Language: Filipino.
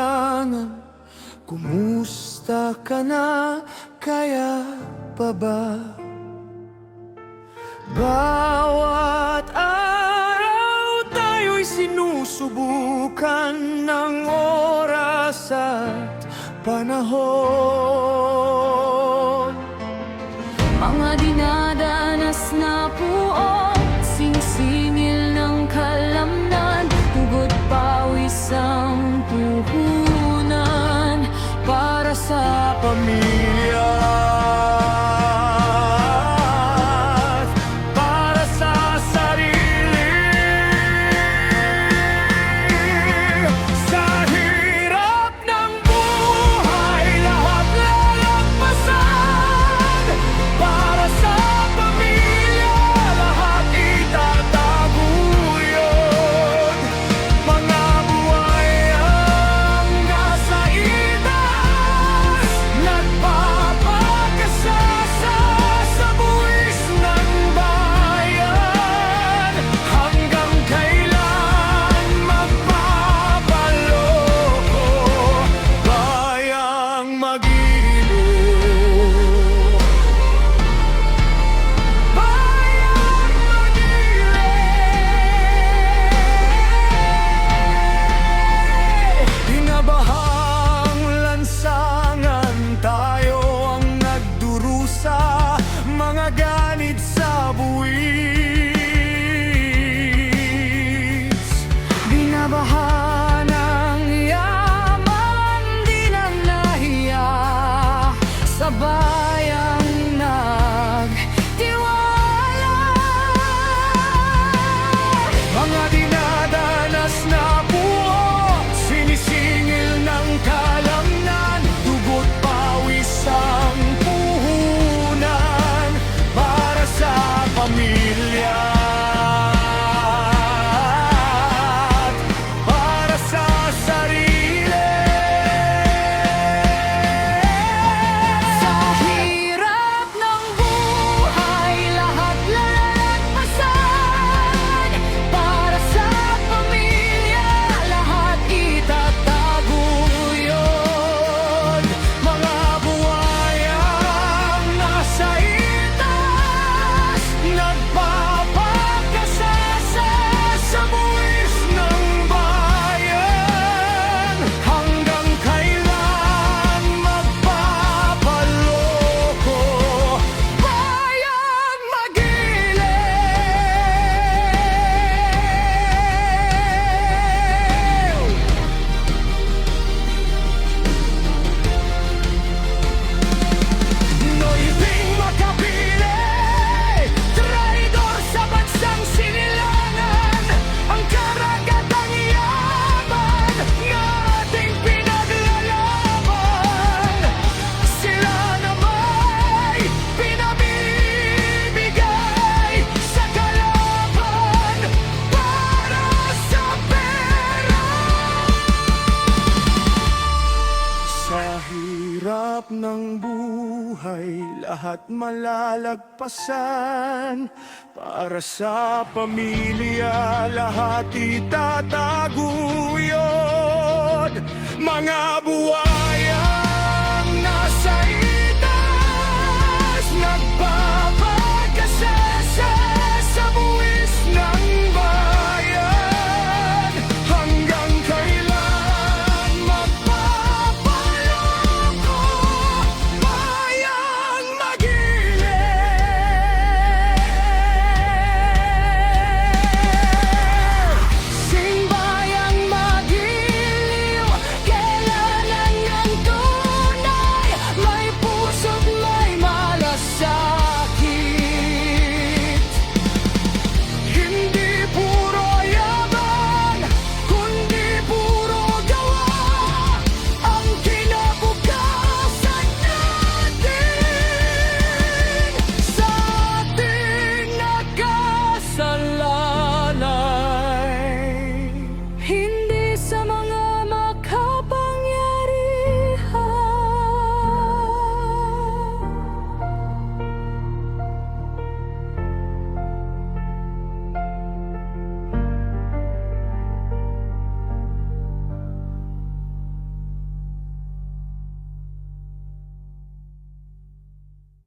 kailangan. Kumusta ka na, kaya pa ba? Bawat araw tayo'y sinusubukan ng oras at panahon. Mga dinadanas na puot, singsingil ng kalamnan, hugot pawis ang puhunan para sa Pamilya at para sa sarili. Sa hirap ng buhay, lahat lalagpasan. Para sa pamilya, lahat itataguyod. Mga buhay ang nasa itas, nagpapakasasa sa buwis ng bayan. Hanggang kailan magpapaloko, bayang magiliw. Bayang magiliw. Hinabahang lansangan, tayo ang nagdurusa, mga ganit sa buwis. Binabaha ng yaman, di na nahiya, sa bayang nagtiwala. Mga dinadanas na buo, sinisingil ng kalamnan, dugo't pawis ang puhunan para sa pamilya at para sa sarili. Sa hirap ng buhay, lahat lalagpasan. Para sa pamilya, lahat itataguyod. Mga buhay ang nasa itas, nagpapakasasa sa buwis ng bayan. Hanggang kailan magpapaloko, bayang magiliw. Noy ding makapili, traidor sa bansang sinilangan, ang karagatang yaman ng ating pinaglalaban. Sila na may pinamimigay sa kalaban para sa pera. Sa hirap ng buhay, lahat malalagpasan. Para sa pamilya, lahat itataguyod. Mga buhay